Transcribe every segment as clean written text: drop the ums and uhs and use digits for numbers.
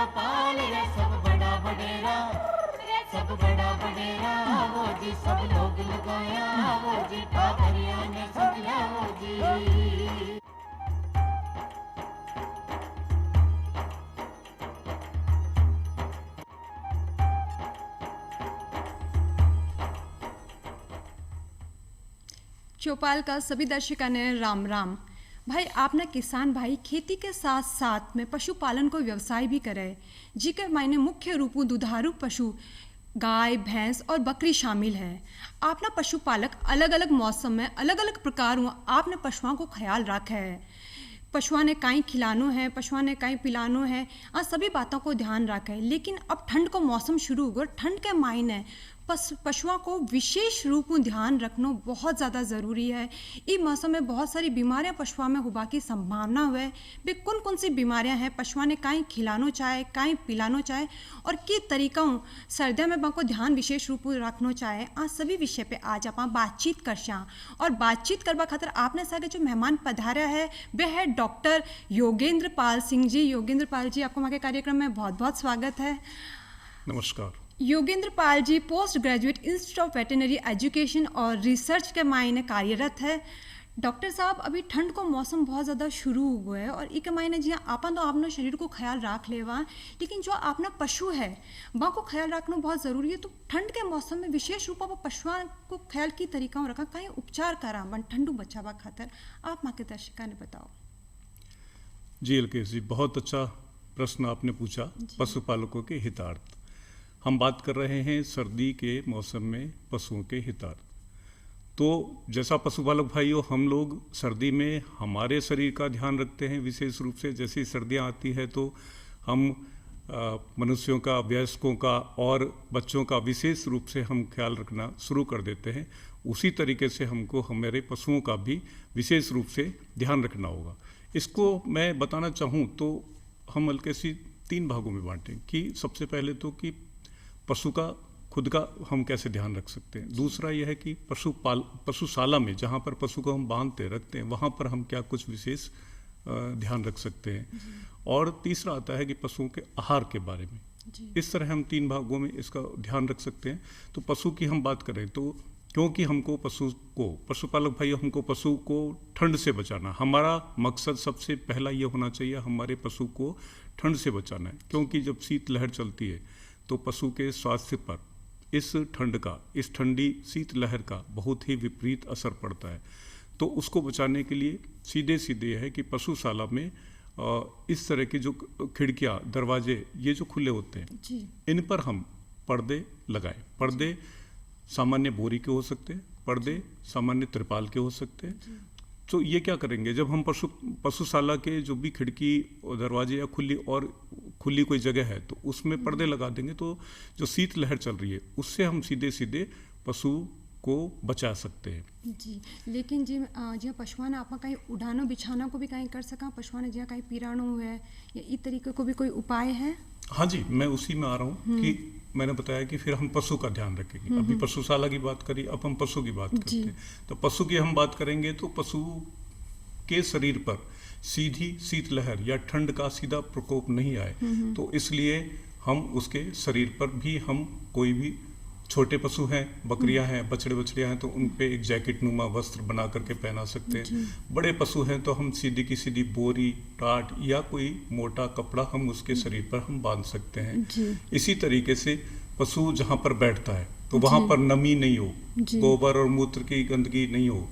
पाल रे सब बड़ा बडेरा, सब बड़ा बडेरा वो जी, सब लोग लगाया वो जी, ठाकरिया ने समझा वो जी। चौपाल का सभी दर्शकों ने राम राम। भाई आप ना किसान भाई खेती के साथ साथ में पशुपालन को व्यवसाय भी करे, जिसके मायने मुख्य रूप में दुधारू पशु गाय भैंस और बकरी शामिल है। आप ना पशुपालक अलग अलग मौसम में अलग अलग प्रकार हुआ आपने पशुओं को ख्याल रखा है। पशुओं ने काई खिलानो है, पशुओं ने काई पिलानो है, सभी बातों को ध्यान रखा है। लेकिन अब ठंड को मौसम शुरू हो गया, ठंड के मायने पशुओं को विशेष रूप में ध्यान रखना बहुत ज़्यादा ज़रूरी है। इस मौसम में बहुत सारी बीमारियां पशुओं में होने की संभावना हुए। वे कौन कौन सी बीमारियां हैं, पशुओं ने काई खिलानो चाहे, काई पिलानो चाहे और किस तरीक़ों सर्दियों में को ध्यान विशेष रूप में रखना चाहे, आज सभी विषय पे आज आप बातचीत कर सकें। और बातचीत करवा खातर आपने सागे जो मेहमान पधारा है वह है डॉक्टर योगेंद्र पाल सिंह जी। योगेंद्र पाल जी, आपको हमारे कार्यक्रम में बहुत बहुत स्वागत है। नमस्कार। Yogendra Pal ji post graduate institute of veterinary education और रिसर्च के मायने कार्यरत है। डॉक्टर साहब, अभी ठंड को मौसम बहुत ज़्यादा शुरू हुआ है और एक मायने जी आपन तो अपना शरीर को ख्याल रख लेवा, लेकिन जो अपना पशु है वहाँ को ख्याल रखना बहुत ज़रूरी है। तो ठंड के मौसम में विशेष रूप से पशुओं को ख्याल की तरीका रखा, कहीं उपचार करा बन ठंडू बचावा खातर, आप माँ के दर्शकों ने बताओ। जी एलकेश जी, बहुत अच्छा प्रश्न आपने पूछा। पशुपालकों के हितार्थ हम बात कर रहे हैं, सर्दी के मौसम में पशुओं के हितार्थ। तो जैसा पशुपालक भाइयों, हम लोग सर्दी में हमारे शरीर का ध्यान रखते हैं विशेष रूप से। जैसे ही सर्दियाँ आती है तो हम मनुष्यों का, वयस्कों का और बच्चों का विशेष रूप से हम ख्याल रखना शुरू कर देते हैं। उसी तरीके से हमको हमारे पशुओं का भी विशेष रूप से ध्यान रखना होगा। इसको मैं बताना चाहूँ तो हम हल्के सी 3 भागों में बांटें कि सबसे पहले तो कि पशु का खुद का हम कैसे ध्यान रख सकते हैं। दूसरा यह है कि पशुशाला में जहाँ पर पशु को हम बांधते रखते हैं वहाँ पर हम क्या कुछ विशेष ध्यान रख सकते हैं। और तीसरा आता है कि पशुओं के आहार के बारे में। इस तरह हम 3 भागों में इसका ध्यान रख सकते हैं। तो पशु की हम बात करें तो क्योंकि हमको पशुपालक भाइयों, हमको पशु को ठंड से बचाना, हमारा मकसद सबसे पहला ये होना चाहिए, हमारे पशु को ठंड से बचाना है। क्योंकि जब शीतलहर चलती है तो पशु के स्वास्थ्य पर इस ठंडी शीतलहर का बहुत ही विपरीत असर पड़ता है। तो उसको बचाने के लिए सीधे यह है कि पशुशाला में इस तरह की जो खिड़कियाँ, दरवाजे ये जो खुले होते हैं, इन पर हम पर्दे लगाएं। पर्दे सामान्य बोरी के हो सकते हैं, पर्दे सामान्य त्रिपाल के हो सकते हैं। तो ये क्या करेंगे, जब हम पशुशाला के जो भी खिड़की और दरवाजे या खुली कोई जगह है तो उसमें पर्दे लगा देंगे, तो जो शीतलहर चल रही है उससे हम सीधे पशु को बचा सकते हैं। जी, लेकिन जी पशुओं ने आप कहीं उड़ानो बिछाना को भी कहीं कर सका, पशुओं ने जहाँ कहीं पीराणु है या इस तरीके को भी कोई उपाय है? हाँ जी, मैं उसी में आ रहा हूँ कि मैंने बताया कि फिर हम पशु का ध्यान रखेंगे। अभी पशुशाला की बात करी, अब हम पशु की बात करते हैं। तो पशु की हम बात करेंगे तो पशु के शरीर पर सीधी शीतलहर या ठंड का सीधा प्रकोप नहीं आए, तो इसलिए हम उसके शरीर पर भी, हम कोई भी छोटे पशु हैं, बकरियां हैं, बछड़ियां हैं, तो उन पे एक जैकेट नुमा वस्त्र बना करके पहना सकते हैं। बड़े पशु हैं तो हम सीधी की सीधी बोरी, टाट या कोई मोटा कपड़ा हम उसके शरीर पर हम बांध सकते हैं। इसी तरीके से पशु जहाँ पर बैठता है तो वहाँ पर नमी नहीं हो, गोबर और मूत्र की गंदगी नहीं हो,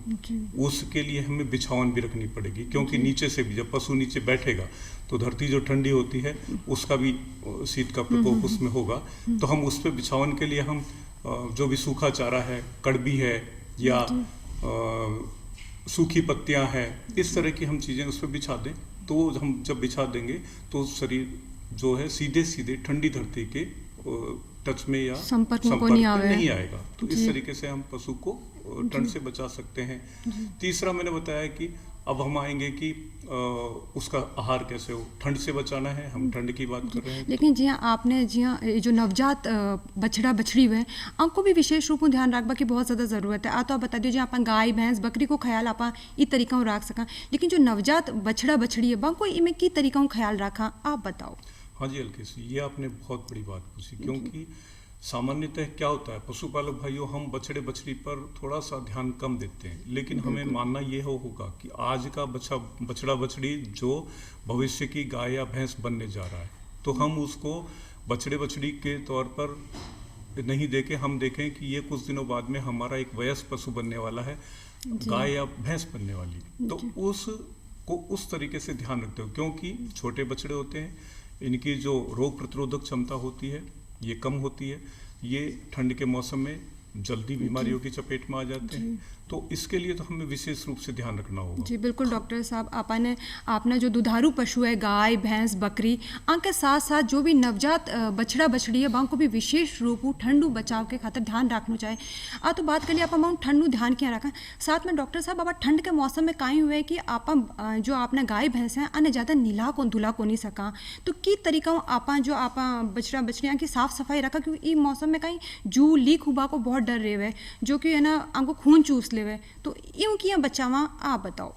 उसके लिए हमें बिछावन भी रखनी पड़ेगी। क्योंकि नीचे से भी जब पशु नीचे बैठेगा तो धरती जो ठंडी होती है उसका भी शीत का प्रकोप उसमें होगा। तो हम उस पर बिछावन के लिए हम जो भी सूखा चारा है, कड़बी है या सूखी पत्तियां हैं, इस तरह की हम चीज़ें उस पर बिछा दें, तो हम जब बिछा देंगे तो शरीर जो है सीधे ठंडी धरती के टच में या संपर्क में नहीं आएगा। तो इस तरीके से हम पशु को ठंड से बचा सकते हैं। तीसरा मैंने बताया कि अब हम आएंगे कि उसका आहार कैसे हो, ठंड से बचाना है, हम ठंड की बात कर रहे हैं। लेकिन जी आपने जो नवजात बछड़ा बछड़ी हुए आपको भी विशेष रूप में ध्यान रखबा की बहुत ज़्यादा ज़रूरत है। तो आप बता दीजिए, आप गाय भैंस बकरी को ख्याल आप इस तरीका रख सका, लेकिन जो नवजात बछड़ा बछड़ी है को इमें की तरीका ख्याल रखा, आप बताओ। हाँ जी अलकेश जी, ये आपने बहुत बड़ी बात पूछी, क्योंकि सामान्यतः क्या होता है पशुपालक भाइयों, हम बछड़े बछड़ी पर थोड़ा सा ध्यान कम देते हैं, लेकिन हमें मानना ये होगा कि आज का बछड़ा बछड़ी जो भविष्य की गाय या भैंस बनने जा रहा है, तो हम उसको बछड़े बछड़ी के तौर पर नहीं देखें, हम देखें कि ये कुछ दिनों बाद में हमारा एक वयस्क पशु बनने वाला है, गाय या भैंस बनने वाली, तो उसको उस तरीके से ध्यान रखते हो, क्योंकि छोटे बछड़े होते हैं, इनकी जो रोग प्रतिरोधक क्षमता होती है ये कम होती है, ये ठंड के मौसम में जल्दी बीमारियों की चपेट में आ जाते हैं, तो इसके लिए तो हमें विशेष रूप से ध्यान रखना होगा। जी बिल्कुल डॉक्टर साहब, आपने जो दुधारू पशु है गाय भैंस बकरी के साथ साथ जो भी नवजात बछड़ा बछड़ी है वहाँ को भी विशेष रूप ठंडू बचाव के खातिर ध्यान रखना चाहिए। तो बात करिए आप ठंडू ध्यान क्या रखा साथ में डॉक्टर साहब, अब ठंड के मौसम में काई हुए कि आप जो आपने गाय भैंस हैं अन्य ज़्यादा नीला को धुला को नहीं सका, तो की तरीका जो आप बछड़ा बछड़ियाँ की साफ सफाई रखा, क्योंकि ये मौसम में कहीं जू लीक हुआ को बहुत डर रहे हुए जो कि है ना आपको खून चूस ले हुए, तो यूं किया बचावा आप बताओ।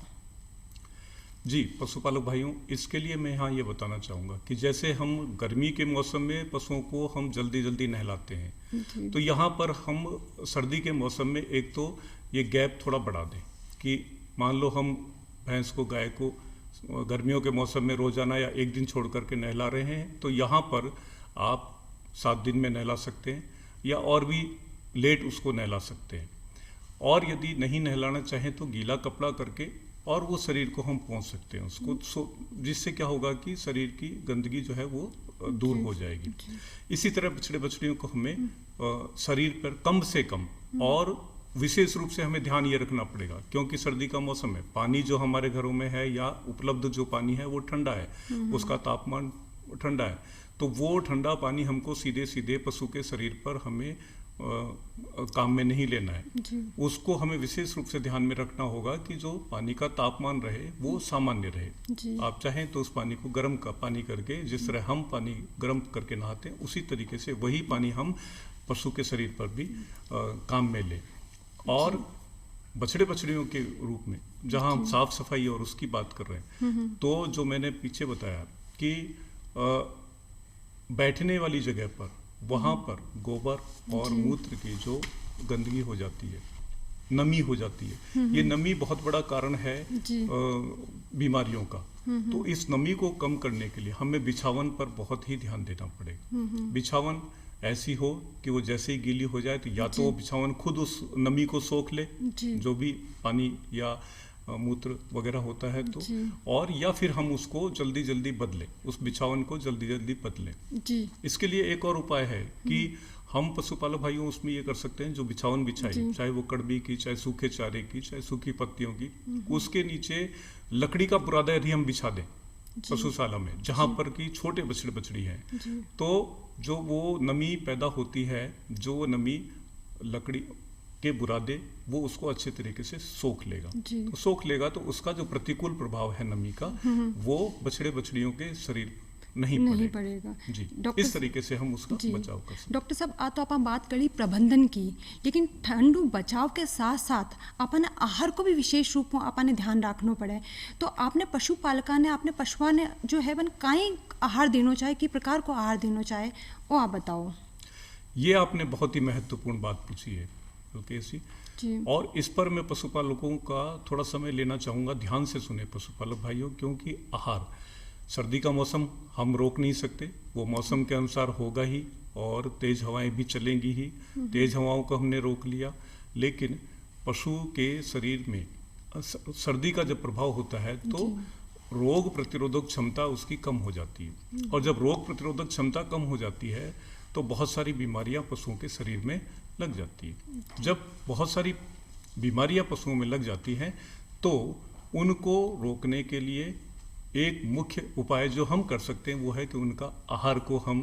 जी पशुपालक भाइयों, इसके लिए मैं यहाँ ये बताना चाहूँगा कि जैसे हम गर्मी के मौसम में पशुओं को हम जल्दी जल्दी नहलाते हैं, तो यहाँ पर हम सर्दी के मौसम में एक तो ये गैप थोड़ा बढ़ा दें कि मान लो हम भैंस को गाय को गर्मियों के मौसम में रोजाना या एक दिन छोड़ करके नहला रहे हैं, तो यहाँ पर आप 7 दिन में नहला सकते हैं या और भी लेट उसको नहला सकते हैं, और यदि नहीं नहलाना चाहें तो गीला कपड़ा करके और वो शरीर को हम पोंछ सकते हैं उसको, जिससे क्या होगा कि शरीर की गंदगी जो है वो दूर हो जाएगी। इसी तरह बछड़े बछड़ियों को हमें शरीर पर कम से कम और विशेष रूप से हमें ध्यान ये रखना पड़ेगा, क्योंकि सर्दी का मौसम है, पानी जो हमारे घरों में है या उपलब्ध जो पानी है वो ठंडा है, उसका तापमान ठंडा है, तो वो ठंडा पानी हमको सीधे सीधे पशु के शरीर पर हमें काम में नहीं लेना है। उसको हमें विशेष रूप से ध्यान में रखना होगा कि जो पानी का तापमान रहे वो सामान्य रहे। आप चाहें तो उस पानी को गर्म का पानी करके, जिस तरह हम पानी गर्म करके नहाते हैं उसी तरीके से वही पानी हम पशु के शरीर पर भी काम में लें। और बछड़े बछड़ियों के रूप में जहां हम साफ सफाई और उसकी बात कर रहे हैं, तो जो मैंने पीछे बताया कि बैठने वाली जगह पर वहां पर गोबर और मूत्र की जो गंदगी हो जाती है, नमी हो जाती है, ये नमी बहुत बड़ा कारण है बीमारियों का। तो इस नमी को कम करने के लिए हमें बिछावन पर बहुत ही ध्यान देना पड़ेगा। बिछावन ऐसी हो कि वो जैसे ही गीली हो जाए तो या तो वो बिछावन खुद उस नमी को सोख ले, जो भी पानी या मूत्र वगैरह होता है तो, और या फिर हम उसको जल्दी जल्दी बदलें, उस बिछावन को जल्दी जल्दी बदलें। इसके लिए एक और उपाय है कि हम पशुपालक भाइयों उसमें ये कर सकते हैं, जो बिछावन बिछाई चाहे वो कड़बी की, चाहे सूखे चारे की, चाहे सूखी पत्तियों की, उसके नीचे लकड़ी का बुरादा यदि हम बिछा दें पशुशाला में जहां पर कि छोटे बछड़े बछड़ी हैं, तो जो वो नमी पैदा होती है, जो नमी लकड़ी के बुरादे वो उसको अच्छे तरीके से सोख लेगा, तो सोख लेगा तो उसका जो प्रतिकूल प्रभाव है नमी का वो बछड़े बछड़ियों के शरीर नहीं पड़ेगा। जी, इस तरीके से हम उसका बचाव कर सकते। डॉक्टर साहब तो आप बात करी प्रबंधन की, लेकिन ठंडू बचाव के साथ साथ अपने आहार को भी विशेष रूप में अपने ध्यान रखना पड़े, तो आपने पशुपालका ने अपने पशुआ ने जो है बन काई आहार देना चाहे, कि प्रकार को आहार देना चाहे, वो आप बताओ। ये आपने बहुत ही महत्वपूर्ण बात पूछी है जी, और इस पर मैं पशुपालकों का थोड़ा समय लेना चाहूँगा। ध्यान से सुने पशुपालक भाइयों, क्योंकि आहार सर्दी का मौसम हम रोक नहीं सकते, वो मौसम के अनुसार होगा ही, और तेज हवाएं भी चलेंगी ही। तेज हवाओं को हमने रोक लिया, लेकिन पशु के शरीर में सर्दी का जब प्रभाव होता है तो रोग प्रतिरोधक क्षमता उसकी कम हो जाती है, और जब रोग प्रतिरोधक क्षमता कम हो जाती है तो बहुत सारी बीमारियां पशुओं के शरीर में लग जाती है। जब बहुत सारी बीमारियां पशुओं में लग जाती हैं तो उनको रोकने के लिए एक मुख्य उपाय जो हम कर सकते हैं वो है कि उनका आहार को हम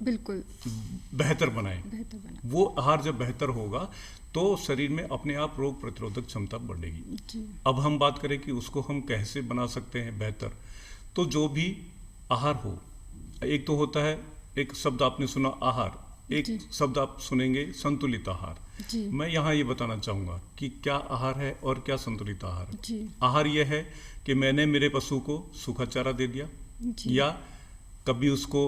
बिल्कुल बेहतर बनाएं। वो आहार जब बेहतर होगा तो शरीर में अपने आप रोग प्रतिरोधक क्षमता बढ़ेगी। अब हम बात करें कि उसको हम कैसे बना सकते हैं बेहतर, तो जो भी आहार हो, एक तो होता है, एक शब्द आपने सुना आहार, एक शब्द आप सुनेंगे संतुलित आहार। मैं यहाँ ये बताना चाहूँगा कि क्या आहार है और क्या संतुलित आहार है। आहार यह है कि मैंने मेरे पशु को सूखा चारा दे दिया, या कभी उसको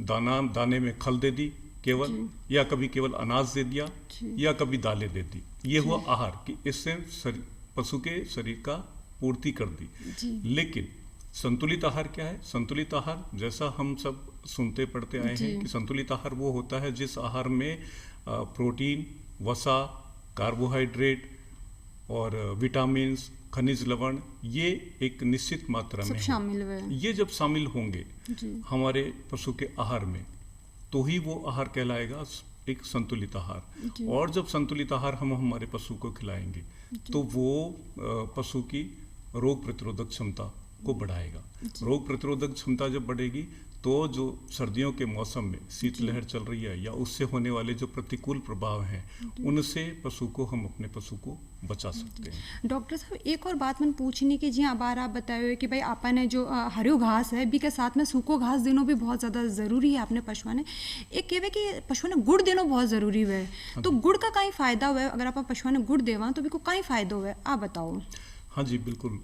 दाने में खल दे दी केवल, या कभी केवल अनाज दे दिया, या कभी दालें दे दी। ये हुआ आहार कि इससे पशु के शरीर का पूर्ति कर दी। लेकिन संतुलित आहार क्या है? संतुलित आहार जैसा हम सब सुनते पढ़ते आए हैं कि संतुलित आहार वो होता है जिस आहार में प्रोटीन, वसा, कार्बोहाइड्रेट और विटामिन्स, खनिज लवण ये एक निश्चित मात्रा में शामिल हुए। ये जब शामिल होंगे हमारे पशु के आहार में तो ही वो आहार कहलाएगा एक संतुलित आहार। और जब संतुलित आहार हम हमारे पशु को खिलाएंगे तो वो पशु की रोग प्रतिरोधक क्षमता को बढ़ाएगा। रोग प्रतिरोधक क्षमता जब बढ़ेगी तो जो सर्दियों के मौसम में शीतलहर चल रही है या उससे होने वाले जो प्रतिकूल प्रभाव हैं उनसे पशु को हम अपने पशु को बचा सकते हैं। डॉक्टर साहब एक और बात मैंने पूछनी कि जी आबार आप बताए हुए कि भाई आपा ने जो हरियो घास है बी के साथ में सूखो घास देना भी बहुत ज़्यादा ज़रूरी है। आपने पशुओं ने एक कहवे कि पशुओं ने गुड़ देना बहुत ज़रूरी है, तो गुड़ का कहीं फ़ायदा हुआ है? अगर आप पशुओं ने गुड़ देवा तो भी को कहीं फ़ायदा हुआ है, आप बताओ। हाँ जी बिल्कुल,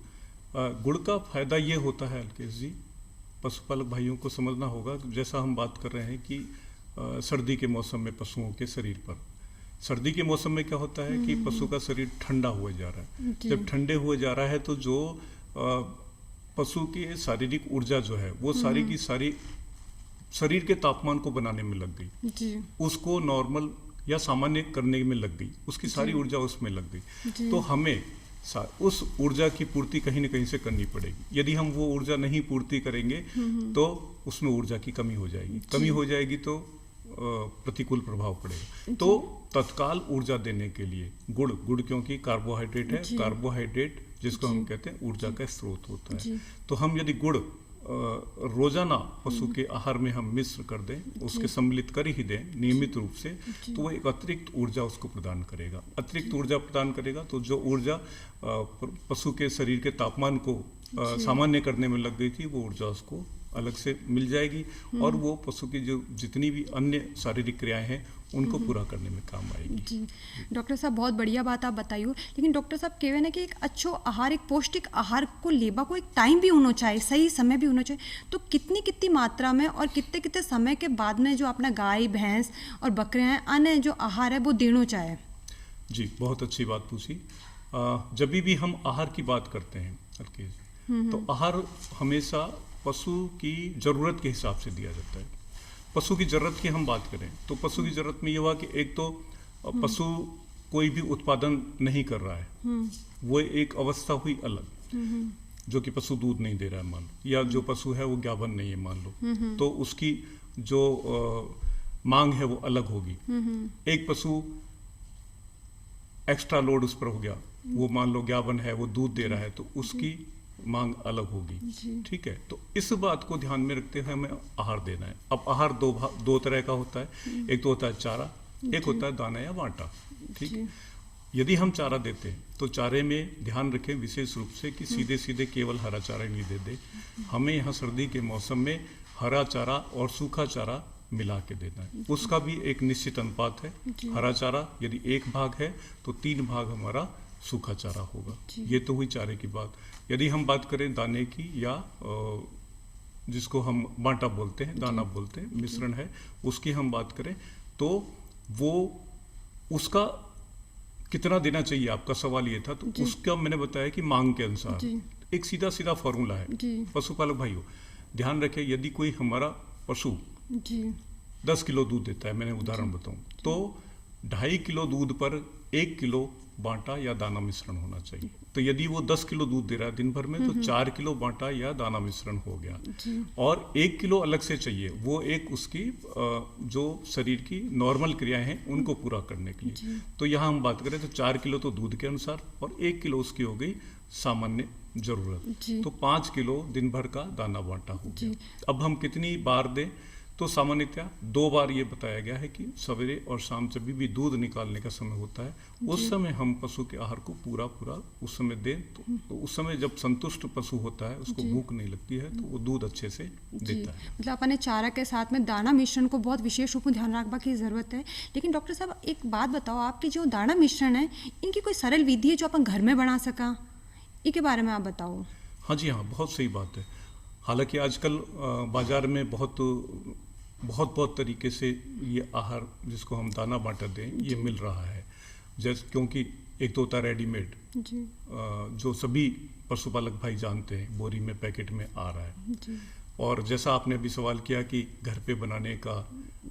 गुड़ का फायदा ये होता है अलकेश जी, पशुपालक भाइयों को समझना होगा। जैसा हम बात कर रहे हैं कि सर्दी के मौसम में पशुओं के शरीर पर, सर्दी के मौसम में क्या होता है कि पशु का शरीर ठंडा हुआ जा रहा है। जब ठंडे हुए जा रहा है तो जो पशु की शारीरिक ऊर्जा जो है वो सारी की सारी शरीर के तापमान को बनाने में लग गई, उसको नॉर्मल या सामान्य करने में लग गई, उसकी सारी ऊर्जा उसमें लग गई। तो हमें उस ऊर्जा की पूर्ति कहीं न कहीं से करनी पड़ेगी। यदि हम वो ऊर्जा नहीं पूर्ति करेंगे तो उसमें ऊर्जा की कमी हो जाएगी। कमी हो जाएगी तो प्रतिकूल प्रभाव पड़ेगा। तो तत्काल ऊर्जा देने के लिए गुड़ क्योंकि कार्बोहाइड्रेट है, कार्बोहाइड्रेट जिसको हम कहते हैं ऊर्जा का स्रोत होता है। तो हम यदि गुड़ रोजाना पशु के आहार में हम मिश्र कर दें, उसके सम्मिलित कर ही दें नियमित रूप से, तो वो एक अतिरिक्त ऊर्जा उसको प्रदान करेगा। अतिरिक्त ऊर्जा प्रदान करेगा तो जो ऊर्जा पशु के शरीर के तापमान को सामान्य करने में लग गई थी वो ऊर्जा उसको अलग से मिल जाएगी और वो पशु की जो जितनी भी अन्य शारीरिक क्रियाएं हैं उनको पूरा करने में काम आएगी। जी डॉक्टर साहब बहुत बढ़िया बात आप बताइए। लेकिन डॉक्टर साहब कहवे ना कि एक अच्छो आहार, एक पौष्टिक आहार को लेबा को एक टाइम भी होना चाहिए, सही समय भी होना चाहिए। तो कितनी कितनी मात्रा में और कितने कितने समय के बाद में जो अपना गाय, भैंस और बकरे हैं अन्य जो आहार है वो देना चाहिए? जी बहुत अच्छी बात पूछी। जब भी हम आहार की बात करते हैं तो आहार हमेशा पशु की ज़रूरत के हिसाब से दिया जाता है। पशु की ज़रूरत की हम बात करें तो पशु की ज़रूरत में ये हुआ कि एक तो पशु कोई भी उत्पादन नहीं कर रहा है, वो एक अवस्था हुई अलग, जो कि पशु दूध नहीं दे रहा है मान लो, या जो पशु है वो ज्ञापन नहीं है मान लो, तो उसकी जो मांग है वो अलग होगी। एक पशु एक्स्ट्रा लोड उस पर हो गया, वो मान लो ज्ञापन है, वो दूध दे रहा है, तो उसकी मांग अलग होगी। ठीक है, तो इस बात को ध्यान में रखते हुए हमें आहार देना है। अब आहार दो तरह का होता है, एक तो होता है चारा, एक होता है दाना या बांटा। ठीक है, यदि हम चारा देते हैं तो चारे में ध्यान रखें विशेष रूप से कि सीधे सीधे केवल हरा चारा नहीं दे दे। हमें यहाँ सर्दी के मौसम में हरा चारा और सूखा चारा मिला के देना है। उसका भी एक निश्चित अनुपात है। हरा चारा यदि 1 भाग है तो 3 भाग हमारा सूखा चारा होगा। ये तो हुई चारे की बात। यदि हम बात करें दाने की या जिसको हम बांटा बोलते हैं, दाना बोलते हैं, मिश्रण है, उसकी हम बात करें तो वो उसका कितना देना चाहिए, आपका सवाल ये था। तो उसका मैंने बताया कि मांग के अनुसार एक सीधा सीधा फॉर्मूला है। पशुपालक भाइयों ध्यान रखें, यदि कोई हमारा पशु 10 किलो दूध देता है, मैंने उदाहरण बताऊं, तो 2.5 किलो दूध पर 1 किलो बांटा या दाना मिश्रण होना चाहिए। तो यदि वो 10 किलो दूध दे रहा है दिन भर में तो 4 किलो बांटा या दाना मिश्रण हो गया। और 1 किलो अलग से चाहिए, वो एक उसकी जो शरीर की नॉर्मल क्रियाएं हैं उनको पूरा करने के लिए। तो यहाँ हम बात करें तो 4 किलो तो दूध के अनुसार और 1 किलो उसकी हो गई सामान्य जरूरत। तो 5 किलो दिन भर का दाना बांटा हो गया। अब हम कितनी बार दें, तो सामान्यतः 2 बार ये बताया गया है कि सवेरे और शाम जब भी दूध निकालने का समय होता है उस समय हम पशु के आहार को पूरा उस समय दें। तो उस समय जब संतुष्ट पशु होता है, उसको भूख नहीं लगती है, तो वो दूध अच्छे से देता है। मतलब अपने चारा के साथ में दाना मिश्रण को बहुत विशेष रूप में ध्यान रखने की जरूरत है। लेकिन डॉक्टर साहब एक बात बताओ, आपकी जो दाना मिश्रण है इनकी कोई सरल विधि है जो अपन घर में बना सका, इसके बारे में आप बताओ। हाँ जी हाँ, बहुत सही बात है। हालांकि आजकल बाजार में बहुत बहुत तरीके से ये आहार जिसको हम दाना बांटा दें ये मिल रहा है। जैसे क्योंकि एक तो होता है रेडीमेड जी जो सभी पशुपालक भाई जानते हैं, बोरी में पैकेट में आ रहा है। जी और जैसा आपने अभी सवाल किया कि घर पे बनाने का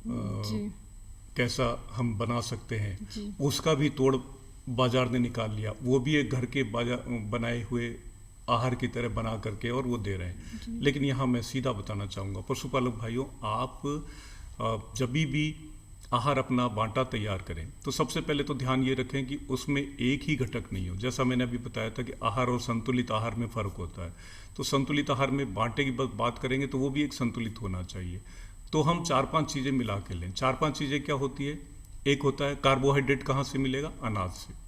जी कैसा हम बना सकते हैं, जी उसका भी तोड़ बाजार ने निकाल लिया। वो भी एक घर के बनाए हुए आहार की तरह बना करके और वो दे रहे हैं। लेकिन यहाँ मैं सीधा बताना चाहूँगा पशुपालक भाइयों, आप जब भी आहार अपना बांटा तैयार करें तो सबसे पहले तो ध्यान ये रखें कि उसमें एक ही घटक नहीं हो। जैसा मैंने अभी बताया था कि आहार और संतुलित आहार में फ़र्क होता है, तो संतुलित आहार में बांटे की बात करेंगे तो वो भी एक संतुलित होना चाहिए। तो हम 4-5 चीज़ें मिला के लें। 4-5 चीज़ें क्या होती है? एक होता है कार्बोहाइड्रेट कहाँ से मिलेगा? अनाज से।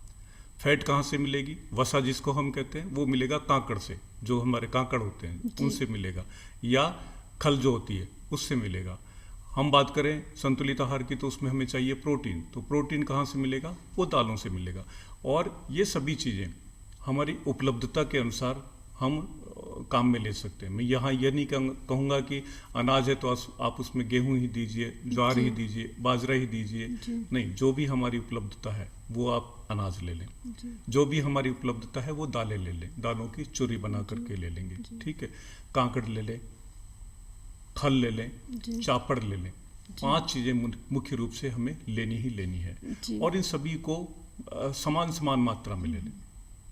फैट कहाँ से मिलेगी? वसा जिसको हम कहते हैं वो मिलेगा कांकड़ से, जो हमारे कांकड़ होते हैं उनसे मिलेगा, या खल जो होती है उससे मिलेगा। हम बात करें संतुलित आहार की तो उसमें हमें चाहिए प्रोटीन, तो प्रोटीन कहाँ से मिलेगा? वो दालों से मिलेगा। और ये सभी चीज़ें हमारी उपलब्धता के अनुसार हम काम में ले सकते हैं। मैं यहाँ यह नहीं कहूँगा कि अनाज है तो आप उसमें गेहूँ ही दीजिए, ज्वार ही दीजिए, बाजरा ही दीजिए, नहीं, जो भी हमारी उपलब्धता है वो आप अनाज ले लें। जो भी हमारी उपलब्धता है वो दालें ले लें, दालों की चूरी बना करके ले लेंगे, ठीक है। कांकड़ ले लें, खल ले लें, चापड़ ले लें। 5 चीज़ें मुख्य रूप से हमें लेनी ही लेनी है और इन सभी को समान मात्रा में ले लें।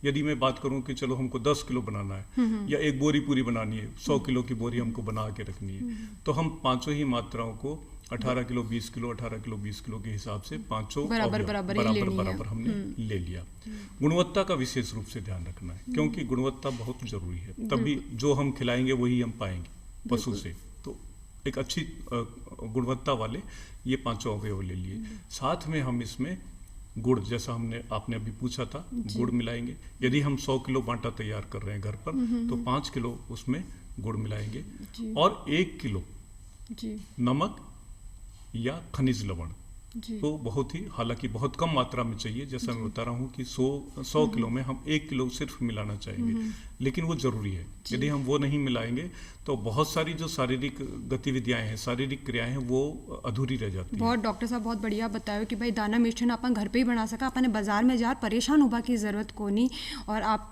यदि मैं बात करूं कि चलो हमको 10 किलो बनाना है या एक बोरी पूरी बनानी है, 100 किलो की बोरी हमको बना के रखनी है, तो हम 5 ही मात्राओं को 18 किलो 20 किलो 18 किलो 20 किलो के हिसाब से 5 बराबर हमने ले लिया। गुणवत्ता का विशेष रूप से ध्यान रखना है, क्योंकि गुणवत्ता बहुत जरूरी है। तभी जो हम खिलाएंगे वही हम पाएंगे पशु से। तो एक अच्छी गुणवत्ता वाले ये 5 अवयव ले लिए। साथ में हम इसमें गुड़, जैसा आपने अभी पूछा था, गुड़ मिलाएंगे। यदि हम 100 किलो बांटा तैयार कर रहे हैं घर पर तो 5 किलो उसमें गुड़ मिलाएंगे और 1 किलो नमक या खनिज लवण। तो बहुत ही, हालांकि बहुत कम मात्रा में चाहिए, जैसा मैं बता रहा हूँ कि 100 किलो में हम 1 किलो सिर्फ मिलाना चाहेंगे, लेकिन वो जरूरी है। यदि हम वो नहीं मिलाएंगे तो बहुत सारी जो शारीरिक गतिविधियां हैं, शारीरिक क्रियाएं हैं, वो अधूरी रह जाती हैं। बहुत डॉक्टर साहब बहुत बढ़िया बतायो कि भाई दाना मिश्रण अपन घर पे ही बना सका, अपने बाजार में जार परेशान होगा की ज़रूरत को नहीं, और आप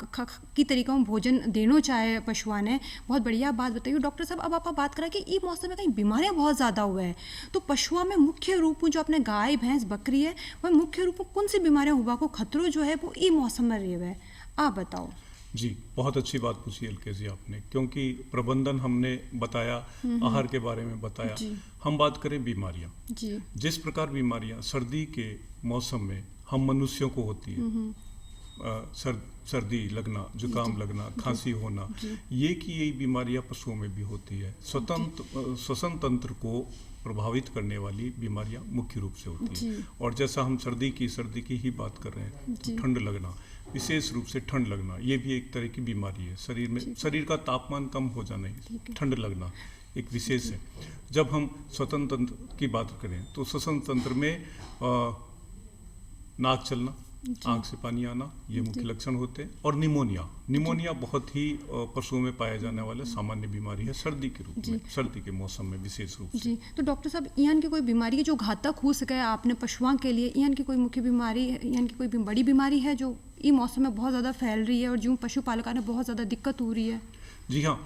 की तरीका में भोजन देनो चाहे पशुआ ने। बहुत बढ़िया बात बताइए डॉक्टर साहब। अब आप बात करा कि ई मौसम में कहीं बीमारियाँ बहुत ज़्यादा हुए हैं, तो पशुआ में मुख्य रूप जो अपने गाय भैंस बकरी है वह मुख्य रूप में कौन सी बीमारियाँ हुआ को खतरो जो है वो ई मौसम में रहे है, आप बताओ। जी, बहुत अच्छी बात पूछी एलके जी आपने, क्योंकि प्रबंधन हमने बताया, आहार के बारे में बताया। हम बात करें बीमारियां, जिस प्रकार बीमारियां सर्दी के मौसम में हम मनुष्यों को होती है, सर्दी लगना, जुकाम लगना, खांसी होना, ये की यही बीमारियां पशुओं में भी होती है। श्वसन तंत्र को प्रभावित करने वाली बीमारियां मुख्य रूप से होती हैं। और जैसा हम सर्दी की ही बात कर रहे हैं, तो ठंड लगना, विशेष रूप से ठंड लगना, ये भी एक तरह की बीमारी है। शरीर का तापमान कम हो जाना, ठंड लगना एक विशेष है। जब हम श्वसन तंत्र की बात करें तो श्वसन तंत्र में नाक चलना, आंख से पानी आना, ये मुख्य लक्षण होते हैं। और निमोनिया बहुत ही पशुओं में पाया जाने वाला सामान्य बीमारी है सर्दी के रूप में, सर्दी के मौसम में विशेष रूप से। जी, तो डॉक्टर साहब ईयन की कोई बीमारी है जो घातक हो सके आपने पशुओं के लिए? ईयन की कोई मुख्य बीमारी है, ईयन की कोई बड़ी बीमारी है जो ई मौसम में बहुत ज़्यादा फैल रही है और जो पशुपालकों ने बहुत ज़्यादा दिक्कत हो रही है? जी हाँ,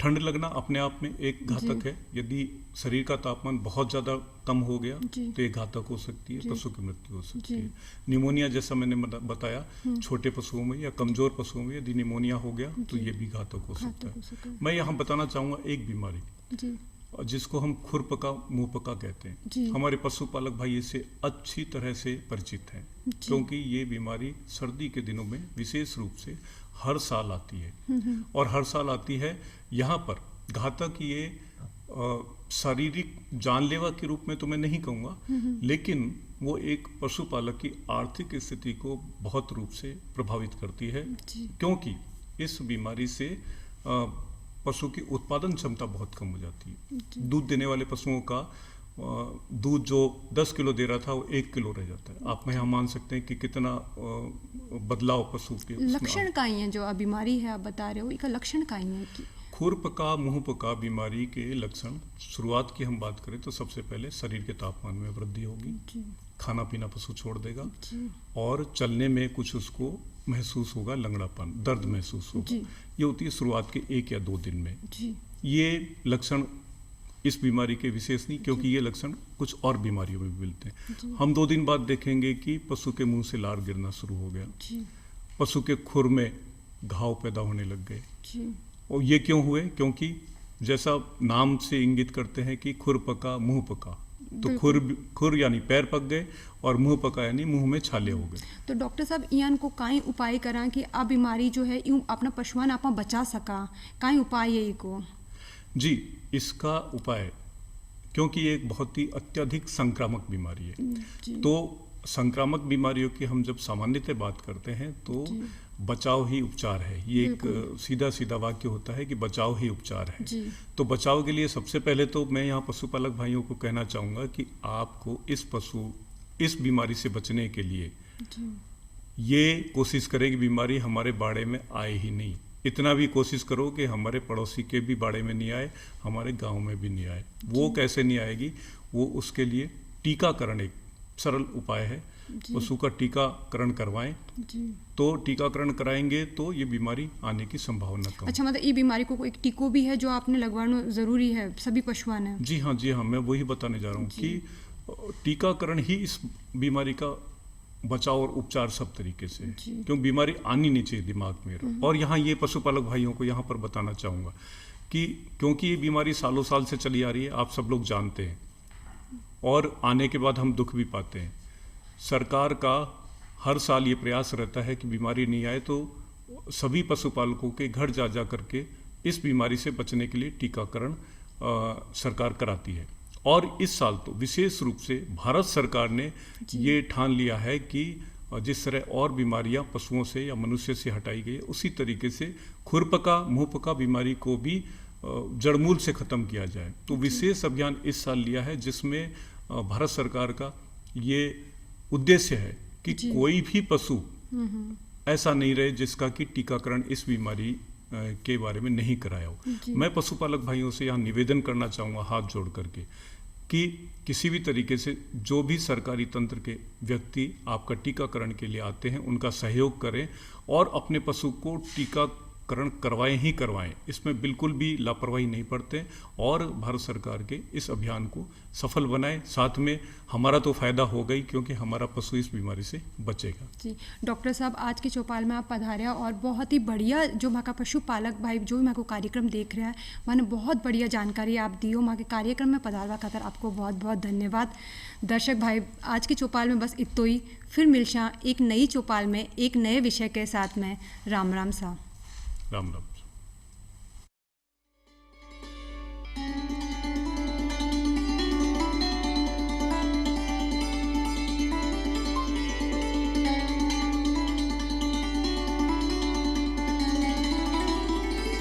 ठंड लगना अपने आप में एक घातक है। यदि शरीर का तापमान बहुत ज़्यादा कम हो गया तो ये घातक हो सकती है, पशु की मृत्यु हो सकती है। निमोनिया, जैसा मैंने बताया, छोटे पशुओं में या कमजोर पशुओं में यदि निमोनिया हो गया तो ये भी घातक हो सकता है। मैं यहाँ बताना चाहूँगा एक बीमारी जिसको हम खुरपका मुंहपका कहते हैं। हमारे पशुपालक भाई इससे अच्छी तरह से परिचित हैं, क्योंकि ये बीमारी सर्दी के दिनों में विशेष रूप से हर साल आती है। और हर साल आती है। यहाँ पर घातक ये शारीरिक जानलेवा के रूप में तो मैं नहीं कहूँगा, लेकिन वो एक पशुपालक की आर्थिक स्थिति को बहुत रूप से प्रभावित करती है, क्योंकि इस बीमारी से पशु की उत्पादन क्षमता बहुत कम हो जाती है। दूध देने वाले पशुओं का दूध जो 10 किलो दे रहा था वो 1 किलो रह जाता है। आप में यहाँ मान सकते हैं कि कितना बदलाव पशु के लक्षण का ही है जो बीमारी है आप बता रहे हो, इसका लक्षण का ही है कि खुरपका मुंहपका बीमारी के लक्षण शुरुआत की हम बात करें तो सबसे पहले शरीर के तापमान में वृद्धि होगी, जी खाना पीना पशु छोड़ देगा जी और चलने में कुछ उसको महसूस होगा, लंगड़ापन, दर्द महसूस होगा। जी ये होती है शुरुआत के 1 या 2 दिन में। जी ये लक्षण इस बीमारी के विशेष नहीं, क्योंकि ये लक्षण कुछ और बीमारियों में भी मिलते हैं। हम 2 दिन बाद देखेंगे कि पशु के मुंह से लार गिरना शुरू हो गया, जी पशु के खुर में घाव पैदा होने लग गए। जी और ये क्यों हुए? क्योंकि जैसा नाम से इंगित करते हैं कि खुर पका मुंह पका, तो खुर यानी पैर पक गए और मुंह पका यानी मुंह में छाले हो गए। तो डॉक्टर साहब इयान को काई उपाय करा कि आ बीमारी जो है यूं अपना पशुआन आपा बचा सका, काई उपाय है को? जी, इसका उपाय, क्योंकि ये एक बहुत ही अत्यधिक संक्रामक बीमारी है, जी तो संक्रामक बीमारियों की हम जब सामान्यतः बात करते हैं तो जी बचाव ही उपचार है। ये एक सीधा सीधा वाक्य होता है कि बचाव ही उपचार है। जी तो बचाव के लिए सबसे पहले तो मैं यहाँ पशुपालक भाइयों को कहना चाहूँगा कि आपको इस बीमारी से बचने के लिए जी ये कोशिश करें कि बीमारी हमारे बाड़े में आए ही नहीं। इतना भी कोशिश करो कि हमारे पड़ोसी के भी बाड़े में नहीं आए, हमारे गांव में भी नहीं आए। वो कैसे नहीं आएगी? वो उसके लिए टीकाकरण एक सरल उपाय है। पशु का टीकाकरण करवाएं, जी। तो टीकाकरण कराएंगे तो ये बीमारी आने की संभावना कम। अच्छा, मतलब ये बीमारी को एक टीको भी है जो आपने लगवाना जरूरी है सभी पशुआन है? जी हाँ, मैं वही बताने जा रहा हूँ कि टीकाकरण ही इस बीमारी का बचाव और उपचार सब तरीके से, क्योंकि बीमारी आनी नहीं चाहिए दिमाग में। और यहाँ ये पशुपालक भाइयों को यहाँ पर बताना चाहूँगा कि क्योंकि ये बीमारी सालों साल से चली आ रही है, आप सब लोग जानते हैं, और आने के बाद हम दुख भी पाते हैं। सरकार का हर साल ये प्रयास रहता है कि बीमारी नहीं आए, तो सभी पशुपालकों के घर जा जा करके इस बीमारी से बचने के लिए टीकाकरण सरकार कराती है। और इस साल तो विशेष रूप से भारत सरकार ने ये ठान लिया है कि जिस तरह और बीमारियां पशुओं से या मनुष्य से हटाई गई है, उसी तरीके से खुरपका मुंहपका बीमारी को भी जड़मूल से ख़त्म किया जाए। तो विशेष अभियान इस साल लिया है, जिसमें भारत सरकार का ये उद्देश्य है कि कोई भी पशु ऐसा नहीं रहे जिसका कि टीकाकरण इस बीमारी के बारे में नहीं कराया हो। मैं पशुपालक भाइयों से यहाँ निवेदन करना चाहूँगा हाथ जोड़ करके कि किसी भी तरीके से जो भी सरकारी तंत्र के व्यक्ति आपका टीकाकरण के लिए आते हैं, उनका सहयोग करें और अपने पशु को टीकाकरण करवाएं ही करवाएं। इसमें बिल्कुल भी लापरवाही नहीं बरतें और भारत सरकार के इस अभियान को सफल बनाएं। साथ में हमारा तो फायदा होगा ही, क्योंकि हमारा पशु इस बीमारी से बचेगा। जी डॉक्टर साहब, आज के चौपाल में आप पधारिया और बहुत ही बढ़िया जो वहाँ का पशुपालक भाई जो भी वहाँ को कार्यक्रम देख रहा है, मैंने बहुत बढ़िया जानकारी आप दी हो। वहाँ के कार्यक्रम में पधारवा खातर आपको बहुत बहुत धन्यवाद। दर्शक भाई, आज की चौपाल में बस इतो ही। फिर मिलशा एक नई चौपाल में एक नए विषय के साथ में। राम राम साहब। राम राम।